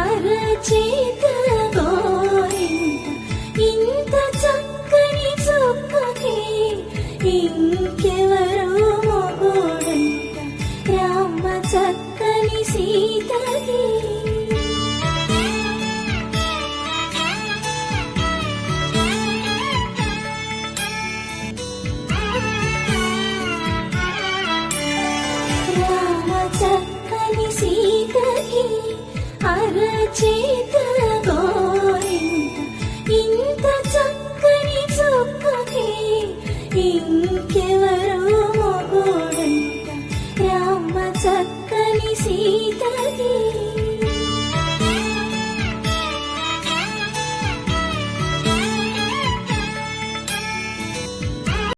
అరచేత గోరింట ఇంత చక్కని చుక్కకి ఇంకెవరో మొగుడంట రామ చక్కని సీతకి. చక్కని సీతకి అరచేత గోరింట ఇంత చక్కని చుక్కకి ఇంకెవరో మొగుడంట రామ చక్కని సీతకి.